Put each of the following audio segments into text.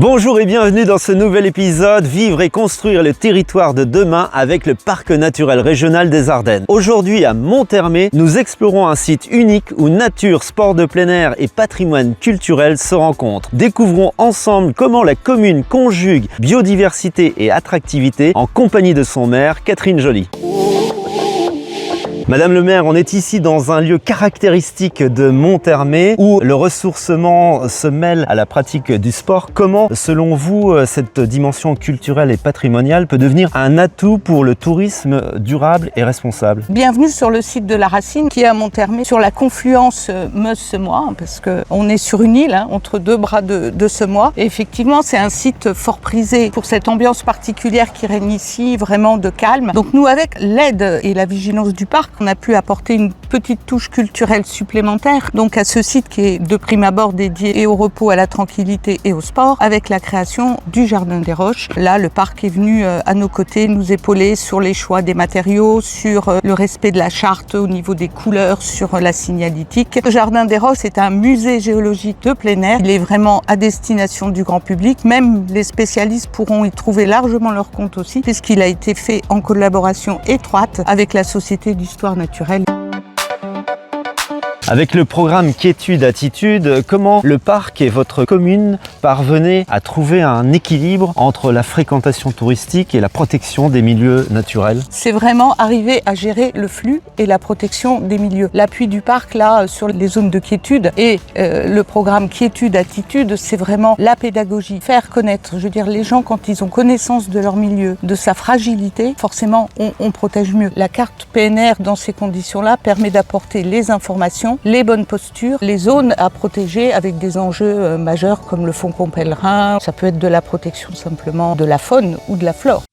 Bonjour et bienvenue dans ce nouvel épisode Vivre et construire le territoire de demain avec le Parc naturel régional des Ardennes. Aujourd'hui à Monthermé, nous explorons un site unique où nature, sport de plein air et patrimoine culturel se rencontrent. Découvrons ensemble comment la commune conjugue biodiversité et attractivité en compagnie de son maire, Catherine Joly. Madame le maire, on est ici dans un lieu caractéristique de Monthermé où le ressourcement se mêle à la pratique du sport. Comment, selon vous, cette dimension culturelle et patrimoniale peut devenir un atout pour le tourisme durable et responsable? Bienvenue sur le site de la Racine qui est à Monthermé, sur la confluence Meuse-Semois, parce qu'on est sur une île entre deux bras de Semois. Et effectivement, c'est un site fort prisé pour cette ambiance particulière qui règne ici, vraiment de calme. Donc nous, avec l'aide et la vigilance du parc, on a pu apporter une petite touche culturelle supplémentaire donc à ce site qui est de prime abord dédié et au repos, à la tranquillité et au sport, avec la création du Jardin des Roches. Là, le parc est venu à nos côtés nous épauler sur les choix des matériaux, sur le respect de la charte au niveau des couleurs, sur la signalétique. Le Jardin des Roches est un musée géologique de plein air. Il est vraiment à destination du grand public. Même les spécialistes pourront y trouver largement leur compte aussi, puisqu'il a été fait en collaboration étroite avec la Société d'histoire naturelle. Avec le programme Quiétude Attitude, comment le parc et votre commune parvenaient à trouver un équilibre entre la fréquentation touristique et la protection des milieux naturels? C'est vraiment arriver à gérer le flux et la protection des milieux. L'appui du parc là sur les zones de quiétude et le programme Quiétude Attitude, c'est vraiment la pédagogie. Faire connaître, je veux dire, les gens quand ils ont connaissance de leur milieu, de sa fragilité, forcément on protège mieux. La carte PNR dans ces conditions-là permet d'apporter les informations, les bonnes postures, les zones à protéger avec des enjeux majeurs comme le faucon pèlerin. Ça peut être de la protection simplement de la faune ou de la flore.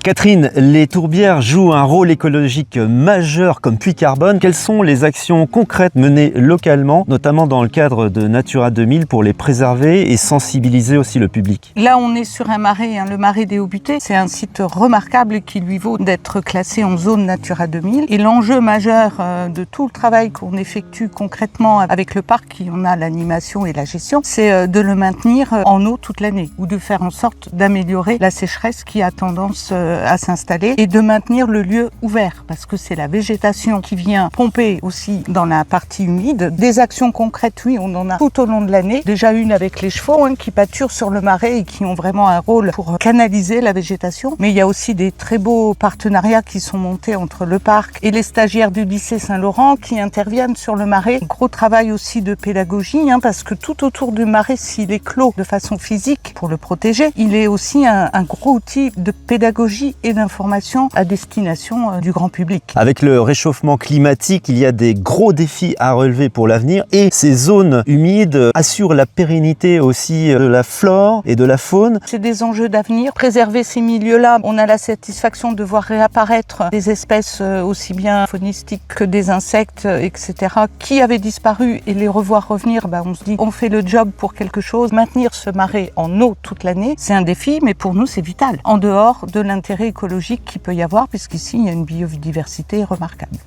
Catherine, les tourbières jouent un rôle écologique majeur comme puits carbone. Quelles sont les actions concrètes menées localement, notamment dans le cadre de Natura 2000, pour les préserver et sensibiliser aussi le public? Là, on est sur un marais, le marais des Hauts-Butets. C'est un site remarquable qui lui vaut d'être classé en zone Natura 2000. Et l'enjeu majeur de tout le travail qu'on effectue concrètement avec le parc, qui en a l'animation et la gestion, c'est de le maintenir en eau toute l'année ou de faire en sorte d'améliorer la sécheresse qui a tendance à s'installer et de maintenir le lieu ouvert parce que c'est la végétation qui vient pomper aussi dans la partie humide. Des actions concrètes, oui, on en a tout au long de l'année. Déjà une avec les chevaux qui pâturent sur le marais et qui ont vraiment un rôle pour canaliser la végétation. Mais il y a aussi des très beaux partenariats qui sont montés entre le parc et les stagiaires du lycée Saint-Laurent qui interviennent sur le marais. Gros travail aussi de pédagogie parce que tout autour du marais, s'il est clos de façon physique pour le protéger, il est aussi un gros outil de pédagogie et d'information à destination du grand public. Avec le réchauffement climatique, il y a des gros défis à relever pour l'avenir et ces zones humides assurent la pérennité aussi de la flore et de la faune. C'est des enjeux d'avenir. Préserver ces milieux-là, on a la satisfaction de voir réapparaître des espèces aussi bien faunistiques que des insectes, etc., qui avaient disparu et les revoir revenir, on se dit on fait le job pour quelque chose. Maintenir ce marais en eau toute l'année, c'est un défi, mais pour nous c'est vital. En dehors de l'intérêt écologique qu'il peut y avoir, puisqu'ici il y a une biodiversité remarquable.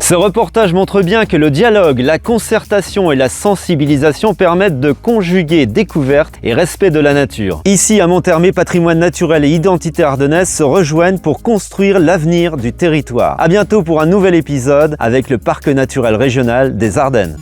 Ce reportage montre bien que le dialogue, la concertation et la sensibilisation permettent de conjuguer découverte et respect de la nature. Ici à Monthermé, patrimoine naturel et identité ardennaise se rejoignent pour construire l'avenir du territoire. À bientôt pour un nouvel épisode avec le Parc naturel régional des Ardennes.